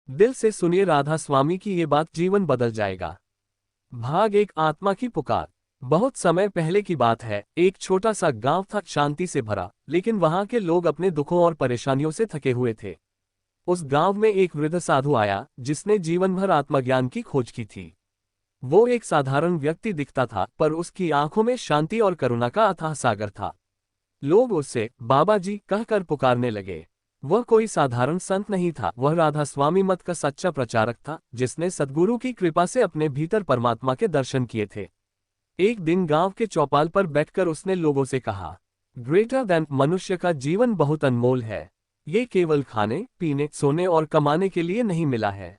दिल से सुनिए राधा स्वामी की ये बात, जीवन बदल जाएगा। भाग एक, आत्मा की पुकार। बहुत समय पहले की बात है, एक छोटा सा गांव था, शांति से भरा, लेकिन वहां के लोग अपने दुखों और परेशानियों से थके हुए थे। उस गांव में एक वृद्ध साधु आया, जिसने जीवन भर आत्मज्ञान की खोज की थी। वो एक साधारण व्यक्ति दिखता था, पर उसकी आंखों में शांति और करुणा का अथाह सागर था। लोग उससे बाबा जी कहकर पुकारने लगे। वह कोई साधारण संत नहीं था, वह राधा स्वामी मत का सच्चा प्रचारक था, जिसने सद्गुरु की कृपा से अपने भीतर परमात्मा के दर्शन किए थे। एक दिन गांव के चौपाल पर बैठकर उसने लोगों से कहा, ग्रेटर देन मनुष्य का जीवन बहुत अनमोल है। ये केवल खाने, पीने, सोने और कमाने के लिए नहीं मिला है।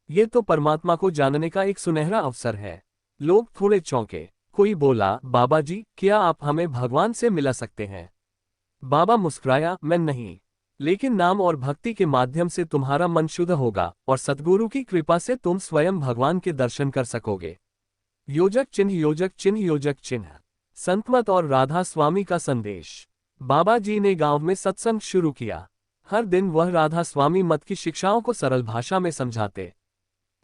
ये तो परमात्मा को जानने का एक सुनहरा अवसर है। लोग थोड़े चौंके। कोई बोला, बाबा जी, क्या आप हमें भगवान से मिला सकते हैं? बाबा मुस्कुराया, मैं नहीं, लेकिन नाम और भक्ति के माध्यम से तुम्हारा मन शुद्ध होगा और सद्गुरु की कृपा से तुम स्वयं भगवान के दर्शन कर सकोगे। योजक चिन्ह, योजक चिन्ह, योजक चिन्ह। संतमत और राधा स्वामी का संदेश। बाबा जी ने गांव में सत्संग शुरू किया। हर दिन वह राधा स्वामी मत की शिक्षाओं को सरल भाषा में समझाते।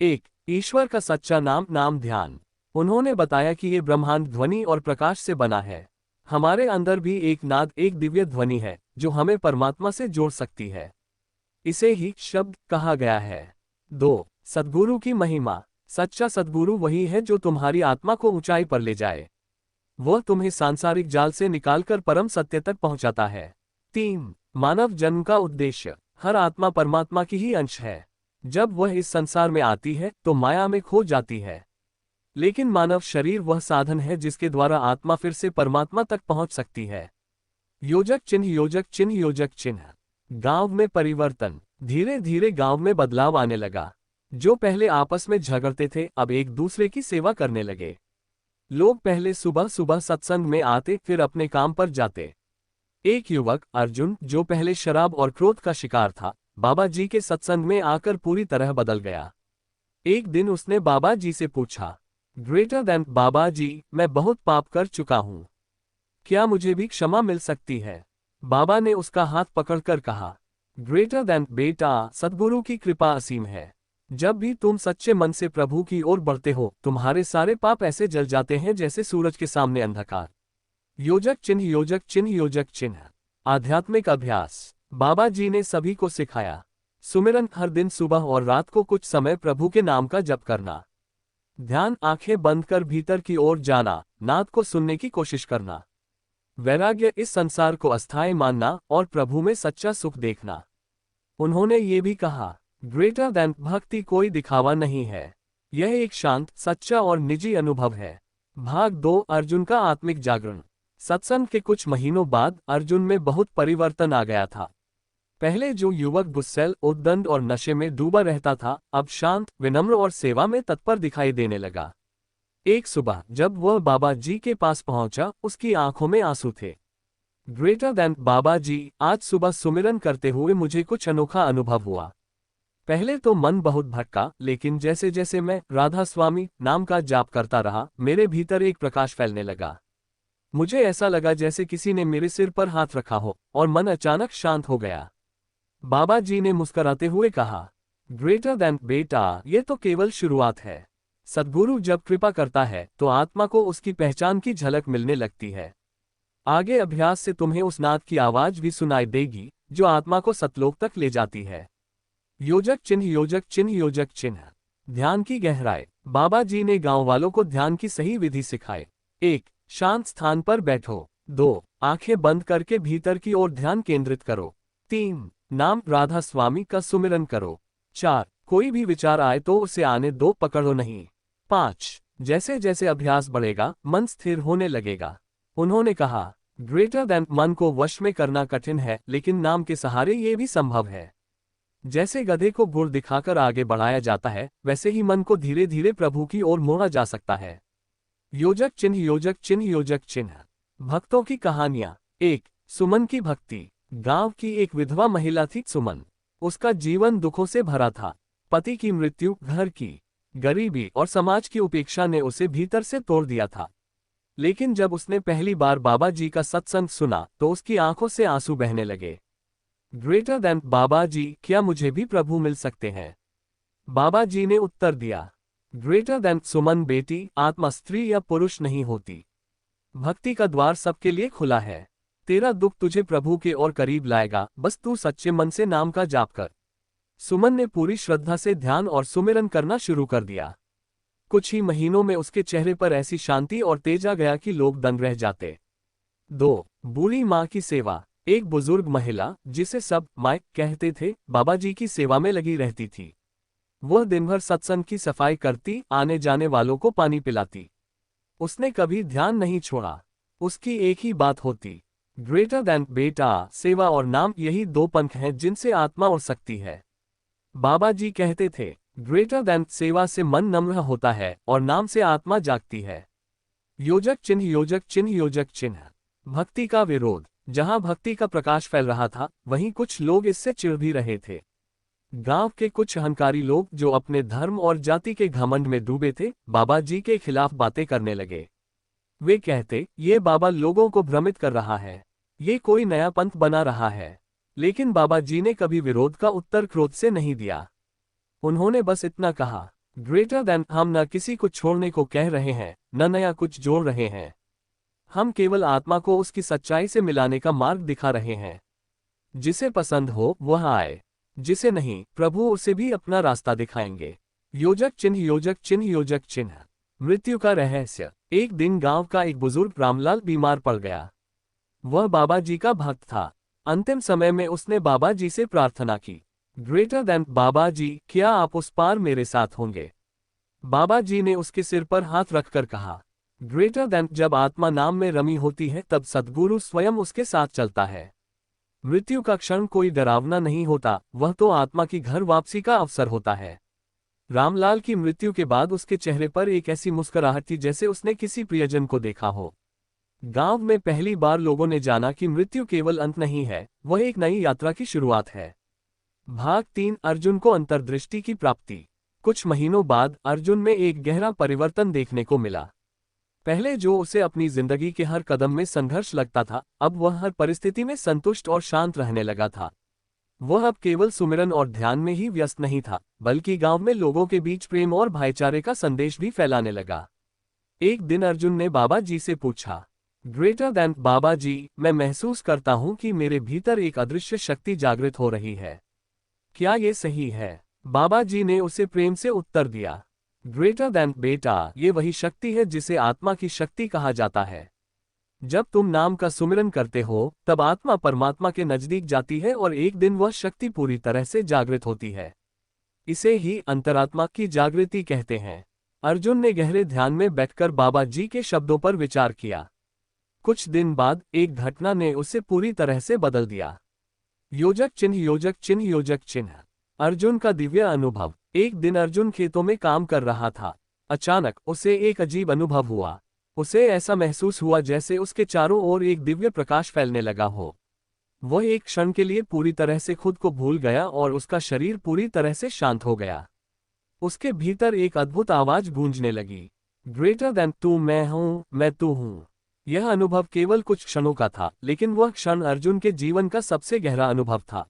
एक, ईश्वर का सच्चा नाम, नाम ध्यान। उन्होंने बताया कि ये ब्रह्मांड ध्वनि और प्रकाश से बना है। हमारे अंदर भी एक नाद, एक दिव्य ध्वनि है, जो हमें परमात्मा से जोड़ सकती है। इसे ही शब्द कहा गया है। दो, सद्गुरु की महिमा। सच्चा सद्गुरु वही है जो तुम्हारी आत्मा को ऊंचाई पर ले जाए। वह तुम्हें सांसारिक जाल से निकालकर परम सत्य तक पहुंचाता है। तीन, मानव जन्म का उद्देश्य। हर आत्मा परमात्मा की ही अंश है। जब वह इस संसार में आती है तो माया में खो जाती है, लेकिन मानव शरीर वह साधन है जिसके द्वारा आत्मा फिर से परमात्मा तक पहुंच सकती है। योजक चिन्ह, योजक चिन्ह, योजक चिन्ह। गांव में परिवर्तन। धीरे धीरे गांव में बदलाव आने लगा। जो पहले आपस में झगड़ते थे, अब एक दूसरे की सेवा करने लगे। लोग पहले सुबह सुबह सत्संग में आते, फिर अपने काम पर जाते। एक युवक अर्जुन, जो पहले शराब और क्रोध का शिकार था, बाबा जी के सत्संग में आकर पूरी तरह बदल गया। एक दिन उसने बाबा जी से पूछा, ग्रेटर देन बाबा जी, मैं बहुत पाप कर चुका हूँ, क्या मुझे भी क्षमा मिल सकती है? बाबा ने उसका हाथ पकड़कर कहा, ग्रेटर देन बेटा, सद्गुरु की कृपा असीम है। जब भी तुम सच्चे मन से प्रभु की ओर बढ़ते हो, तुम्हारे सारे पाप ऐसे जल जाते हैं जैसे सूरज के सामने अंधकार। योजक चिन्ह, योजक चिन्ह, योजक चिन्ह। आध्यात्मिक अभ्यास। बाबा जी ने सभी को सिखाया। सुमिरन, हर दिन सुबह और रात को कुछ समय प्रभु के नाम का जप करना। ध्यान, आंखें बंद कर भीतर की ओर जाना, नाद को सुनने की कोशिश करना। वैराग्य, इस संसार को अस्थायी मानना और प्रभु में सच्चा सुख देखना। उन्होंने ये भी कहा, ग्रेटर देन भक्ति कोई दिखावा नहीं है, यह एक शांत, सच्चा और निजी अनुभव है। भाग दो, अर्जुन का आत्मिक जागरण। सत्संग के कुछ महीनों बाद अर्जुन में बहुत परिवर्तन आ गया था। पहले जो युवक गुस्सैल, उद्दंड और नशे में डूबा रहता था, अब शांत, विनम्र और सेवा में तत्पर दिखाई देने लगा। एक सुबह जब वह बाबा जी के पास पहुंचा, उसकी आंखों में आंसू थे। ग्रेटर देन बाबा जी, आज सुबह सुमिरन करते हुए मुझे कुछ अनोखा अनुभव हुआ। पहले तो मन बहुत भटका, लेकिन जैसे जैसे मैं राधा स्वामी नाम का जाप करता रहा, मेरे भीतर एक प्रकाश फैलने लगा। मुझे ऐसा लगा जैसे किसी ने मेरे सिर पर हाथ रखा हो और मन अचानक शांत हो गया। बाबा जी ने मुस्कुराते हुए कहा, ग्रेटर देन बेटा, ये तो केवल शुरुआत है। सद्गुरु जब कृपा करता है तो आत्मा को उसकी पहचान की झलक मिलने लगती है। आगे अभ्यास से तुम्हें उस नाद की आवाज भी सुनाई देगी, जो आत्मा को सतलोक तक ले जाती है। योजक चिन्ह, योजक चिन्ह, योजक चिन्ह। ध्यान की गहराई। बाबा जी ने गांव वालों को ध्यान की सही विधि सिखाई। एक, शांत स्थान पर बैठो। दो, आंखें बंद करके भीतर की ओर ध्यान केंद्रित करो। तीन, नाम राधा स्वामी का सुमिरन करो। चार, कोई भी विचार आए तो उसे आने दो, पकड़ो नहीं। पांच, जैसे जैसे अभ्यास बढ़ेगा, मन स्थिर होने लगेगा। उन्होंने कहा, ग्रेटर देन, मन को वश में करना कठिन है, लेकिन नाम के सहारे ये भी संभव है। जैसे गधे को गुड़ दिखाकर आगे बढ़ाया जाता है, वैसे ही मन को धीरे धीरे प्रभु की ओर मोड़ा जा सकता है। योजक चिन्ह, योजक चिन्ह, योजक चिन्ह। भक्तों की कहानियां। एक, सुमन की भक्ति। गांव की एक विधवा महिला थी सुमन। उसका जीवन दुखों से भरा था। पति की मृत्यु, घर की गरीबी और समाज की उपेक्षा ने उसे भीतर से तोड़ दिया था। लेकिन जब उसने पहली बार बाबा जी का सत्संग सुना तो उसकी आंखों से आंसू बहने लगे। ग्रेटर देन बाबा जी, क्या मुझे भी प्रभु मिल सकते हैं? बाबा जी ने उत्तर दिया, ग्रेटर देन सुमन बेटी, आत्मा स्त्री या पुरुष नहीं होती। भक्ति का द्वार सबके लिए खुला है। तेरा दुख तुझे प्रभु के और करीब लाएगा, बस तू सच्चे मन से नाम का जाप कर। सुमन ने पूरी श्रद्धा से ध्यान और सुमिरन करना शुरू कर दिया। कुछ ही महीनों में उसके चेहरे पर ऐसी शांति और तेज आ गया कि लोग दंग रह जाते। 2. बूढ़ी माँ की सेवा। एक बुजुर्ग महिला, जिसे सब माँ कहते थे, बाबा जी की सेवा में लगी रहती थी। वह दिन भर सत्संग की सफाई करती, आने जाने वालों को पानी पिलाती। उसने कभी ध्यान नहीं छोड़ा। उसकी एक ही बात होती, ग्रेटर देन बेटा, सेवा और नाम, यही दो पंख हैं जिनसे आत्मा उड़ सकती है। बाबा जी कहते थे, ग्रेटर देन सेवा से मन नम्र होता है और नाम से आत्मा जागती है। योजक चिन्ह, योजक चिन्ह, योजक चिन्ह। भक्ति का विरोध। जहां भक्ति का प्रकाश फैल रहा था, वहीं कुछ लोग इससे चिढ़ भी रहे थे। गांव के कुछ अहंकारी लोग, जो अपने धर्म और जाति के घमंड में डूबे थे, बाबा जी के खिलाफ बातें करने लगे। वे कहते, ये बाबा लोगों को भ्रमित कर रहा है, ये कोई नया पंथ बना रहा है। लेकिन बाबा जी ने कभी विरोध का उत्तर क्रोध से नहीं दिया। उन्होंने बस इतना कहा, ग्रेटर देन, हम न किसी को छोड़ने को कह रहे हैं, न नया कुछ जोड़ रहे हैं। हम केवल आत्मा को उसकी सच्चाई से मिलाने का मार्ग दिखा रहे हैं। जिसे पसंद हो वह आए, जिसे नहीं, प्रभु उसे भी अपना रास्ता दिखाएंगे। योजक चिन्ह, योजक चिन्ह, योजक चिन्ह। मृत्यु का रहस्य। एक दिन गांव का एक बुजुर्ग रामलाल बीमार पड़ गया। वह बाबा जी का भक्त था। अंतिम समय में उसने बाबा जी से प्रार्थना की, ग्रेटर देन बाबा जी, क्या आप उस पार मेरे साथ होंगे? बाबा जी ने उसके सिर पर हाथ रखकर कहा, ग्रेटर देन, जब आत्मा नाम में रमी होती है तब सद्गुरु स्वयं उसके साथ चलता है। मृत्यु का क्षण कोई डरावना नहीं होता, वह तो आत्मा की घर वापसी का अवसर होता है। रामलाल की मृत्यु के बाद उसके चेहरे पर एक ऐसी मुस्कुराहट थी जैसे उसने किसी प्रियजन को देखा हो। गांव में पहली बार लोगों ने जाना कि मृत्यु केवल अंत नहीं है, वह एक नई यात्रा की शुरुआत है। भाग 3। अर्जुन को अंतर्दृष्टि की प्राप्ति। कुछ महीनों बाद अर्जुन में एक गहरा परिवर्तन देखने को मिला। पहले जो उसे अपनी जिंदगी के हर कदम में संघर्ष लगता था, अब वह हर परिस्थिति में संतुष्ट और शांत रहने लगा था। वह अब केवल सुमिरन और ध्यान में ही व्यस्त नहीं था, बल्कि गांव में लोगों के बीच प्रेम और भाईचारे का संदेश भी फैलाने लगा। एक दिन अर्जुन ने बाबा जी से पूछा, ग्रेटर देन बाबा जी, मैं महसूस करता हूं कि मेरे भीतर एक अदृश्य शक्ति जागृत हो रही है। क्या ये सही है? बाबा जी ने उसे प्रेम से उत्तर दिया, ग्रेटर देन बेटा, ये वही शक्ति है जिसे आत्मा की शक्ति कहा जाता है। जब तुम नाम का सुमिरन करते हो, तब आत्मा परमात्मा के नजदीक जाती है और एक दिन वह शक्ति पूरी तरह से जागृत होती है। इसे ही अंतरात्मा की जागृति कहते हैं। अर्जुन ने गहरे ध्यान में बैठकर बाबा जी के शब्दों पर विचार किया। कुछ दिन बाद एक घटना ने उसे पूरी तरह से बदल दिया। योजक चिन्ह, योजक चिन्ह, योजक चिन्ह। अर्जुन का दिव्य अनुभव। एक दिन अर्जुन खेतों में काम कर रहा था। अचानक उसे एक अजीब अनुभव हुआ। उसे ऐसा महसूस हुआ जैसे उसके चारों ओर एक दिव्य प्रकाश फैलने लगा हो। वह एक क्षण के लिए पूरी तरह से खुद को भूल गया और उसका शरीर पूरी तरह से शांत हो गया। उसके भीतर एक अद्भुत आवाज गूंजने लगी, ग्रेटर देन, तू मैं हूं, मैं तू हूं। यह अनुभव केवल कुछ क्षणों का था, लेकिन वह क्षण अर्जुन के जीवन का सबसे गहरा अनुभव था।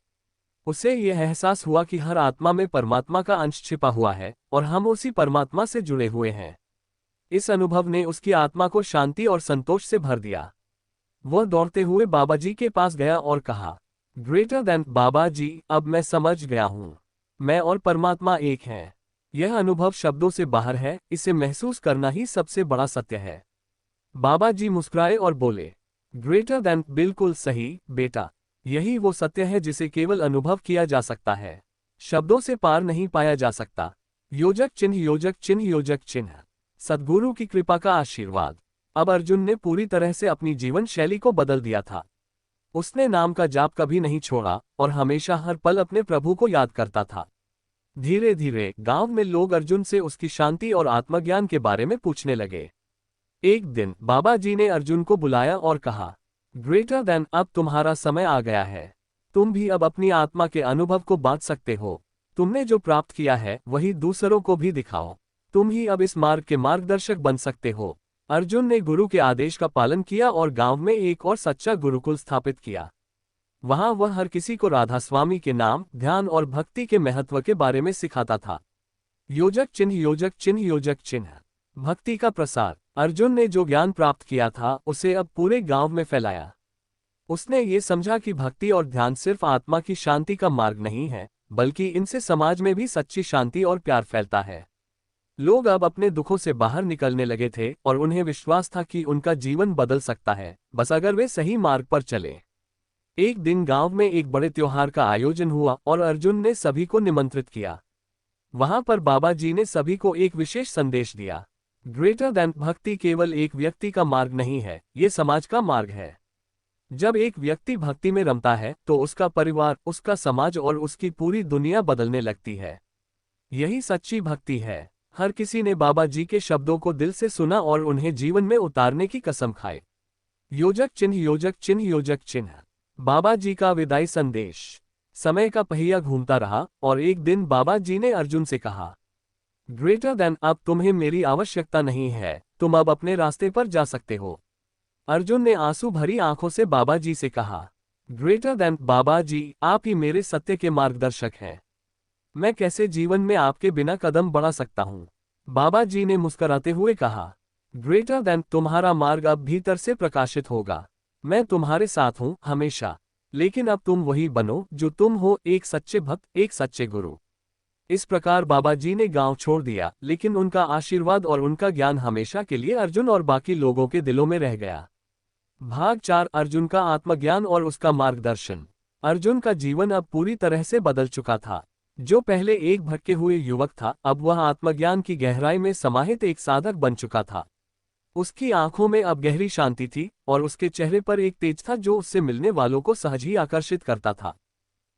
उसे यह एहसास हुआ कि हर आत्मा में परमात्मा का अंश छिपा हुआ है और हम उसी परमात्मा से जुड़े हुए हैं। इस अनुभव ने उसकी आत्मा को शांति और संतोष से भर दिया। वह दौड़ते हुए बाबा जी के पास गया और कहा, ग्रेटर देन बाबा जी, अब मैं समझ गया हूं, मैं और परमात्मा एक हैं। यह अनुभव शब्दों से बाहर है, इसे महसूस करना ही सबसे बड़ा सत्य है। बाबा जी मुस्कुराए और बोले, ग्रेटर देन, बिल्कुल सही बेटा, यही वो सत्य है जिसे केवल अनुभव किया जा सकता है, शब्दों से पार नहीं पाया जा सकता। योजक चिन्ह, योजक चिन्ह, योजक चिन्ह। सद्गुरु की कृपा का आशीर्वाद। अब अर्जुन ने पूरी तरह से अपनी जीवन शैली को बदल दिया था। उसने नाम का जाप कभी नहीं छोड़ा और हमेशा हर पल अपने प्रभु को याद करता था। धीरे धीरे गांव में लोग अर्जुन से उसकी शांति और आत्मज्ञान के बारे में पूछने लगे। एक दिन बाबा जी ने अर्जुन को बुलाया और कहा, ग्रेटर देन, अब तुम्हारा समय आ गया है। तुम भी अब अपनी आत्मा के अनुभव को बांट सकते हो। तुमने जो प्राप्त किया है वही दूसरों को भी दिखाओ। तुम ही अब इस मार्ग के मार्गदर्शक बन सकते हो। अर्जुन ने गुरु के आदेश का पालन किया और गांव में एक और सच्चा गुरुकुल स्थापित किया। वहां वह हर किसी को राधा स्वामी के नाम, ध्यान और भक्ति के महत्व के बारे में सिखाता था। योजक चिन्ह योजक चिन्ह योजक चिन्ह। भक्ति का प्रसार। अर्जुन ने जो ज्ञान प्राप्त किया था उसे अब पूरे गांव में फैलाया। उसने ये समझा कि भक्ति और ध्यान सिर्फ आत्मा की शांति का मार्ग नहीं है, बल्कि इनसे समाज में भी सच्ची शांति और प्यार फैलता है। लोग अब अपने दुखों से बाहर निकलने लगे थे और उन्हें विश्वास था कि उनका जीवन बदल सकता है, बस अगर वे सही मार्ग पर चले। एक दिन गांव में एक बड़े त्योहार का आयोजन हुआ और अर्जुन ने सभी को निमंत्रित किया। वहां पर बाबा जी ने सभी को एक विशेष संदेश दिया। ग्रेटर दैन भक्ति केवल एक व्यक्ति का मार्ग नहीं है, ये समाज का मार्ग है। जब एक व्यक्ति भक्ति में रमता है तो उसका परिवार, उसका समाज और उसकी पूरी दुनिया बदलने लगती है। यही सच्ची भक्ति है। हर किसी ने बाबा जी के शब्दों को दिल से सुना और उन्हें जीवन में उतारने की कसम खाई। योजक चिन्ह योजक चिन्ह योजक चिन्ह। बाबा जी का विदाई संदेश। समय का पहिया घूमता रहा और एक दिन बाबा जी ने अर्जुन से कहा, ग्रेटर देन अब तुम्हें मेरी आवश्यकता नहीं है, तुम अब अपने रास्ते पर जा सकते हो। अर्जुन ने आंसू भरी आंखों से बाबा जी से कहा, ग्रेटर देन बाबा जी, आप ही मेरे सत्य के मार्गदर्शक हैं। मैं कैसे जीवन में आपके बिना कदम बढ़ा सकता हूँ। बाबा जी ने मुस्कुराते हुए कहा, ग्रेटर देन तुम्हारा मार्ग अब भीतर से प्रकाशित होगा। मैं तुम्हारे साथ हूँ हमेशा, लेकिन अब तुम वही बनो जो तुम हो, एक सच्चे भक्त, एक सच्चे गुरु। इस प्रकार बाबा जी ने गांव छोड़ दिया, लेकिन उनका आशीर्वाद और उनका ज्ञान हमेशा के लिए अर्जुन और बाकी लोगों के दिलों में रह गया। भाग 4। अर्जुन का आत्मज्ञान और उसका मार्गदर्शन। अर्जुन का जीवन अब पूरी तरह से बदल चुका था। जो पहले एक भटके हुए युवक था, अब वह आत्मज्ञान की गहराई में समाहित एक साधक बन चुका था। उसकी आंखों में अब गहरी शांति थी और उसके चेहरे पर एक तेज था जो उससे मिलने वालों को सहज ही आकर्षित करता था।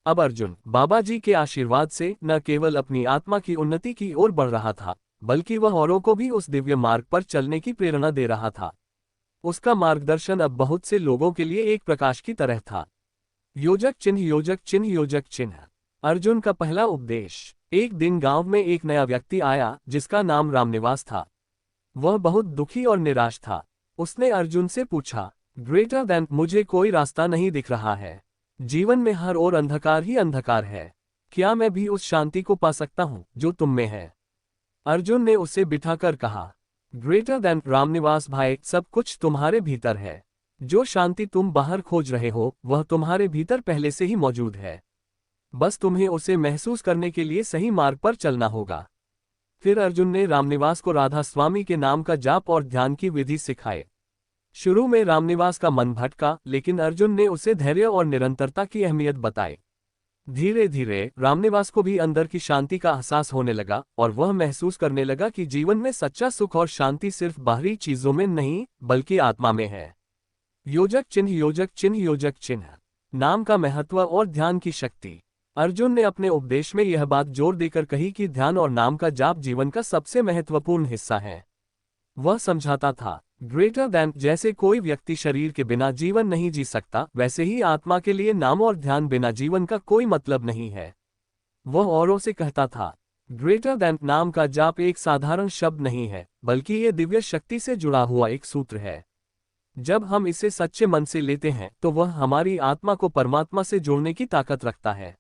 अब अर्जुन बाबा जी के आशीर्वाद से न केवल अपनी आत्मा की उन्नति की ओर बढ़ रहा था, बल्कि वह औरों को भी उस दिव्य मार्ग पर चलने की प्रेरणा दे रहा था। उसका मार्गदर्शन अब बहुत से लोगों के लिए एक प्रकाश की तरह था। योजक चिन्ह योजक चिन्ह योजक चिन्ह। अर्जुन का पहला उपदेश। एक दिन गांव में एक नया व्यक्ति आया जिसका नाम रामनिवास था। वह बहुत दुखी और निराश था। उसने अर्जुन से पूछा, ग्रेटर देन मुझे कोई रास्ता नहीं दिख रहा है। जीवन में हर ओर अंधकार ही अंधकार है। क्या मैं भी उस शांति को पा सकता हूँ जो तुम में है? अर्जुन ने उसे बिठाकर कहा, ग्रेटर देन रामनिवास भाई, सब कुछ तुम्हारे भीतर है। जो शांति तुम बाहर खोज रहे हो वह तुम्हारे भीतर पहले से ही मौजूद है। बस तुम्हें उसे महसूस करने के लिए सही मार्ग पर चलना होगा। फिर अर्जुन ने रामनिवास को राधा स्वामी के नाम का जाप और ध्यान की विधि सिखाए। शुरू में रामनिवास का मन भटका, लेकिन अर्जुन ने उसे धैर्य और निरंतरता की अहमियत बताई। धीरे धीरे रामनिवास को भी अंदर की शांति का एहसास होने लगा और वह महसूस करने लगा कि जीवन में सच्चा सुख और शांति सिर्फ बाहरी चीजों में नहीं, बल्कि आत्मा में है। योजक चिन्ह योजक चिन्ह योजक चिन्ह। नाम का महत्व और ध्यान की शक्ति। अर्जुन ने अपने उपदेश में यह बात जोर देकर कही कि ध्यान और नाम का जाप जीवन का सबसे महत्वपूर्ण हिस्सा है। वह समझाता था, ग्रेटर देन जैसे कोई व्यक्ति शरीर के बिना जीवन नहीं जी सकता, वैसे ही आत्मा के लिए नाम और ध्यान बिना जीवन का कोई मतलब नहीं है। वह औरों से कहता था, ग्रेटर देन नाम का जाप एक साधारण शब्द नहीं है, बल्कि ये दिव्य शक्ति से जुड़ा हुआ एक सूत्र है। जब हम इसे सच्चे मन से लेते हैं तो वह हमारी आत्मा को परमात्मा से जोड़ने की ताकत रखता है।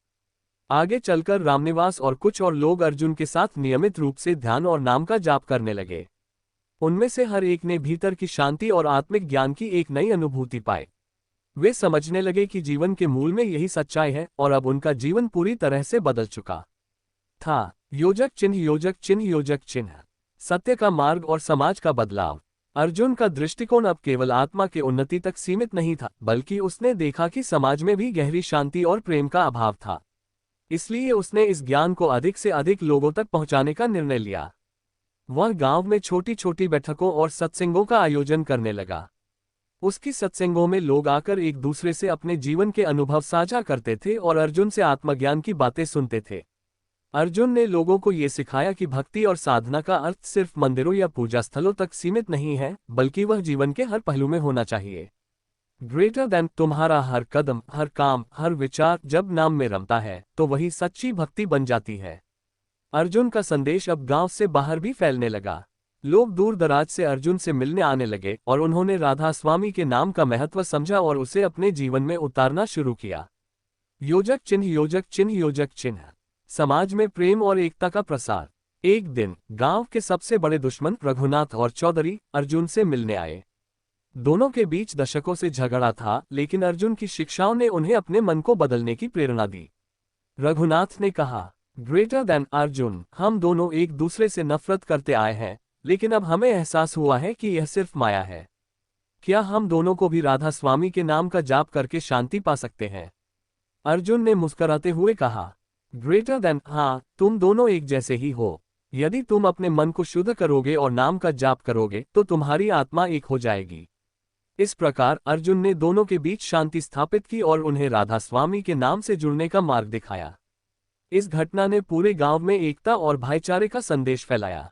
आगे चलकर रामनिवास और कुछ और लोग अर्जुन के साथ नियमित रूप से ध्यान और नाम का जाप करने लगे। उनमें से हर एक ने भीतर की शांति और आत्मिक ज्ञान की एक नई अनुभूति पाई। वे समझने लगे कि जीवन के मूल में यही सच्चाई है और अब उनका जीवन पूरी तरह से बदल चुका था। योजक चिन्ह योजक चिन्ह योजक चिन्ह। सत्य का मार्ग और समाज का बदलाव। अर्जुन का दृष्टिकोण अब केवल आत्मा के उन्नति तक सीमित नहीं था, बल्कि उसने देखा कि समाज में भी गहरी शांति और प्रेम का अभाव था। इसलिए उसने इस ज्ञान को अधिक से अधिक लोगों तक पहुंचाने का निर्णय लिया। वह गांव में छोटी छोटी बैठकों और सत्संगों का आयोजन करने लगा। उसकी सत्संगों में लोग आकर एक दूसरे से अपने जीवन के अनुभव साझा करते थे और अर्जुन से आत्मज्ञान की बातें सुनते थे। अर्जुन ने लोगों को ये सिखाया कि भक्ति और साधना का अर्थ सिर्फ मंदिरों या पूजा स्थलों तक सीमित नहीं है, बल्कि वह जीवन के हर पहलू में होना चाहिए। ग्रेटर देन तुम्हारा हर कदम, हर काम, हर विचार जब नाम में रमता है तो वही सच्ची भक्ति बन जाती है। अर्जुन का संदेश अब गांव से बाहर भी फैलने लगा। लोग दूर दराज से अर्जुन से मिलने आने लगे और उन्होंने राधा स्वामी के नाम का महत्व समझा और उसे अपने जीवन में उतारना शुरू किया। योजक चिन्ह योजक चिन्ह योजक चिन्ह। समाज में प्रेम और एकता का प्रसार। एक दिन गांव के सबसे बड़े दुश्मन रघुनाथ और चौधरी अर्जुन से मिलने आए। दोनों के बीच दशकों से झगड़ा था, लेकिन अर्जुन की शिक्षाओं ने उन्हें अपने मन को बदलने की प्रेरणा दी। रघुनाथ ने कहा, ग्रेटर देन अर्जुन, हम दोनों एक दूसरे से नफरत करते आए हैं, लेकिन अब हमें एहसास हुआ है कि यह सिर्फ माया है। क्या हम दोनों को भी राधा स्वामी के नाम का जाप करके शांति पा सकते हैं? अर्जुन ने मुस्कुराते हुए कहा, ग्रेटर देन, हाँ, तुम दोनों एक जैसे ही हो। यदि तुम अपने मन को शुद्ध करोगे और नाम का जाप करोगे तो तुम्हारी आत्मा एक हो जाएगी। इस प्रकार अर्जुन ने दोनों के बीच शांति स्थापित की और उन्हें राधा स्वामी के नाम से जुड़ने का मार्ग दिखाया। इस घटना ने पूरे गांव में एकता और भाईचारे का संदेश फैलाया।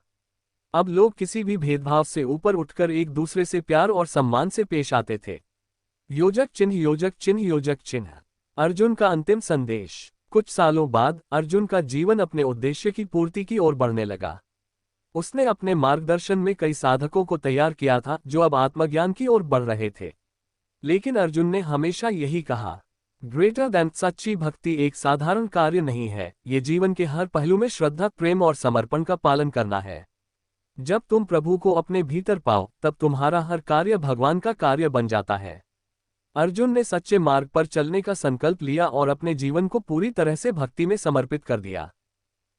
अब लोग किसी भी भेदभाव से ऊपर उठकर एक दूसरे से प्यार और सम्मान से पेश आते थे। योजक चिन्ह, योजक चिन्ह, योजक चिन्ह। अर्जुन का अंतिम संदेश। कुछ सालों बाद अर्जुन का जीवन अपने उद्देश्य की पूर्ति की ओर बढ़ने लगा। उसने अपने मार्गदर्शन में कई साधकों को तैयार किया था जो अब आत्मज्ञान की ओर बढ़ रहे थे। लेकिन अर्जुन ने हमेशा यही कहा, ग्रेटर देन, सच्ची भक्ति एक साधारण कार्य नहीं है, ये जीवन के हर पहलू में श्रद्धा, प्रेम और समर्पण का पालन करना है। जब तुम प्रभु को अपने भीतर पाओ तब तुम्हारा हर कार्य भगवान का कार्य बन जाता है। अर्जुन ने सच्चे मार्ग पर चलने का संकल्प लिया और अपने जीवन को पूरी तरह से भक्ति में समर्पित कर दिया।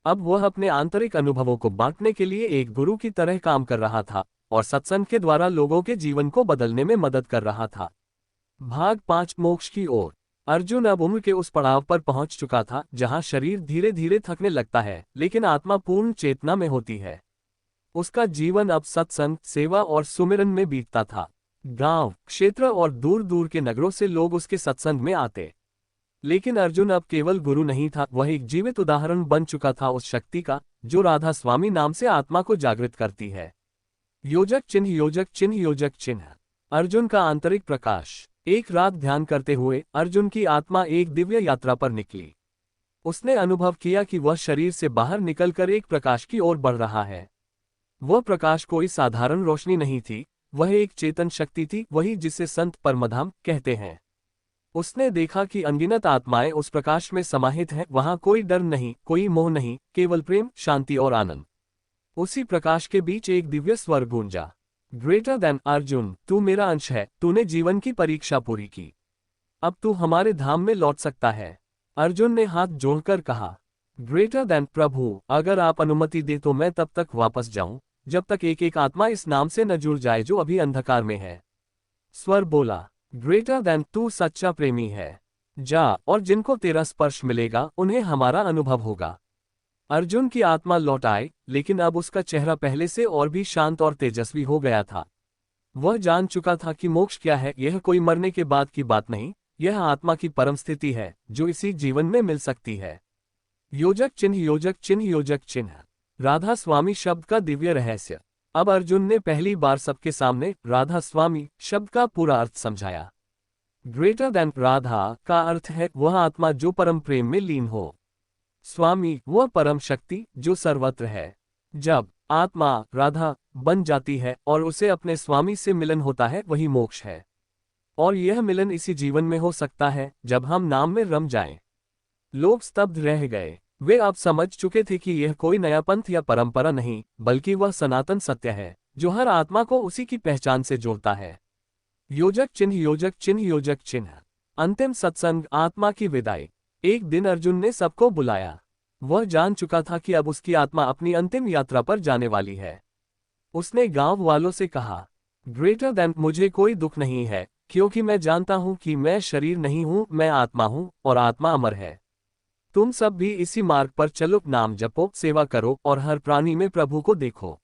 अब वह अपने आंतरिक अनुभवों को बांटने के लिए एक गुरु की तरह काम कर रहा था और सत्संग के द्वारा लोगों के जीवन को बदलने में मदद कर रहा था। भाग 5, मोक्ष की ओर। अर्जुन अब उम्र के उस पड़ाव पर पहुंच चुका था जहां शरीर धीरे धीरे थकने लगता है, लेकिन आत्मा पूर्ण चेतना में होती है। उसका जीवन अब सत्संग, सेवा और सुमिरन में बीतता था। गांव, क्षेत्र और दूर दूर के नगरों से लोग उसके सत्संग में आते। लेकिन अर्जुन अब केवल गुरु नहीं था, वह एक जीवित उदाहरण बन चुका था उस शक्ति का जो राधा स्वामी नाम से आत्मा को जागृत करती है। योजक चिन्ह, योजक चिन्ह, योजक चिन्ह। अर्जुन का आंतरिक प्रकाश। एक रात ध्यान करते हुए अर्जुन की आत्मा एक दिव्य यात्रा पर निकली। उसने अनुभव किया कि वह शरीर से बाहर निकलकर एक प्रकाश की ओर बढ़ रहा है। वह प्रकाश कोई साधारण रोशनी नहीं थी, वह एक चेतन शक्ति थी, वही जिसे संत परमधाम कहते हैं। उसने देखा कि अनगिनत आत्माएं उस प्रकाश में समाहित हैं, वहां कोई डर नहीं, कोई मोह नहीं, केवल प्रेम, शांति और आनंद। उसी प्रकाश के बीच एक दिव्य स्वर गूंजा, ग्रेटर देन अर्जुन, तू मेरा अंश है, तूने जीवन की परीक्षा पूरी की, अब तू हमारे धाम में लौट सकता है। अर्जुन ने हाथ जोड़कर कहा, ग्रेटर देन प्रभु, अगर आप अनुमति दे तो मैं तब तक वापस जाऊं जब तक एक एक आत्मा इस नाम से न जुड़ जाए जो अभी अंधकार में है। स्वर बोला, ग्रेटर देन, तू सच्चा प्रेमी है, जा, और जिनको तेरा स्पर्श मिलेगा उन्हें हमारा अनुभव होगा। अर्जुन की आत्मा लौट आई, लेकिन अब उसका चेहरा पहले से और भी शांत और तेजस्वी हो गया था। वह जान चुका था कि मोक्ष क्या है। यह कोई मरने के बाद की बात नहीं, यह आत्मा की परम स्थिति है जो इसी जीवन में मिल सकती है। योजक चिन्ह, योजक चिन्ह, योजक चिन्ह। राधा स्वामी शब्द का दिव्य रहस्य। अब अर्जुन ने पहली बार सबके सामने राधा स्वामी शब्द का पूरा अर्थ समझाया। ग्रेटर देन राधा का अर्थ है वह आत्मा जो परम प्रेम में लीन हो। स्वामी वह परम शक्ति जो सर्वत्र है। जब आत्मा राधा बन जाती है और उसे अपने स्वामी से मिलन होता है, वही मोक्ष है। और यह मिलन इसी जीवन में हो सकता है जब हम नाम में रम जाएं। लोग स्तब्ध रह गए। वे अब समझ चुके थे कि यह कोई नया पंथ या परंपरा नहीं, बल्कि वह सनातन सत्य है जो हर आत्मा को उसी की पहचान से जोड़ता है। योजक चिन्ह, योजक चिन्ह, योजक चिन्ह। अंतिम सत्संग, आत्मा की विदाई। एक दिन अर्जुन ने सबको बुलाया। वह जान चुका था कि अब उसकी आत्मा अपनी अंतिम यात्रा पर जाने वाली है। उसने गांव वालों से कहा, ग्रेटर देन, मुझे कोई दुख नहीं है, क्योंकि मैं जानता हूं कि मैं शरीर नहीं हूं, मैं आत्मा हूं और आत्मा अमर है। तुम सब भी इसी मार्ग पर चलो, नाम जपो, सेवा करो और हर प्राणी में प्रभु को देखो।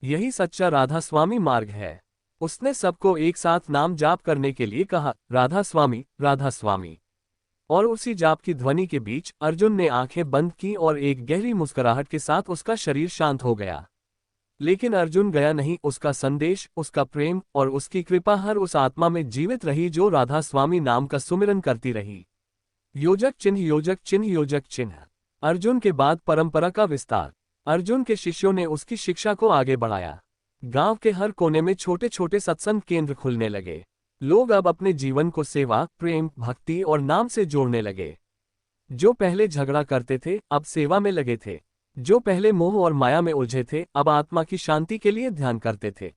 यही सच्चा राधा स्वामी मार्ग है। उसने सबको एक साथ नाम जाप करने के लिए कहा, राधा स्वामी, राधा स्वामी। और उसी जाप की ध्वनि के बीच अर्जुन ने आंखें बंद की और एक गहरी मुस्कुराहट के साथ उसका शरीर शांत हो गया। लेकिन अर्जुन गया नहीं, उसका संदेश, उसका प्रेम और उसकी कृपा हर उस आत्मा में जीवित रही जो राधा स्वामी नाम का सुमिरन करती रही। योजक चिन्ह, योजक चिन्ह, योजक चिन्ह। अर्जुन के बाद परंपरा का विस्तार। अर्जुन के शिष्यों ने उसकी शिक्षा को आगे बढ़ाया। गांव के हर कोने में छोटे छोटे सत्संग केंद्र खुलने लगे। लोग अब अपने जीवन को सेवा, प्रेम, भक्ति और नाम से जोड़ने लगे। जो पहले झगड़ा करते थे अब सेवा में लगे थे। जो पहले मोह और माया में उलझे थे, अब आत्मा की शांति के लिए ध्यान करते थे।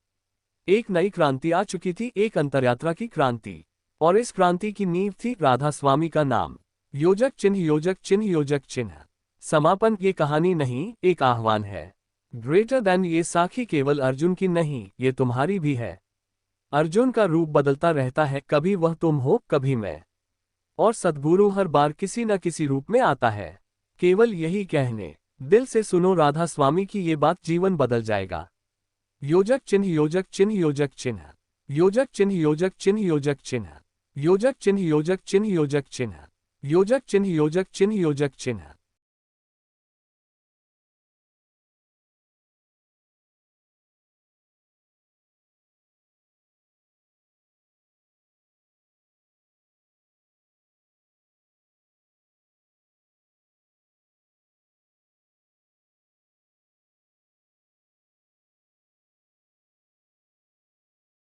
एक नई क्रांति आ चुकी थी, एक अंतर्यात्रा की क्रांति। और इस क्रांति की नींव थी राधा स्वामी का नाम। योजक चिन्ह, योजक चिन्ह, योजक चिन्ह। समापन ये कहानी नहीं, एक आह्वान है। ग्रेटर देन ये साखी केवल अर्जुन की नहीं, ये तुम्हारी भी है। अर्जुन का रूप बदलता रहता है, कभी वह तुम हो, कभी मैं। और सद्गुरु हर बार किसी न किसी रूप में आता है। केवल यही कहने, दिल से सुनो राधा स्वामी की ये बात, जीवन बदल जाएगा। योजक चिन्ह, योजक चिन्ह, योजक चिन्ह। योजक चिन्ह, योजक चिन्ह, योजक चिन्ह। योजक चिन्ह, योजक चिन्ह, योजक चिन्ह। योजक चिन्ह, योजक चिन्ह, योजक चिन्ह।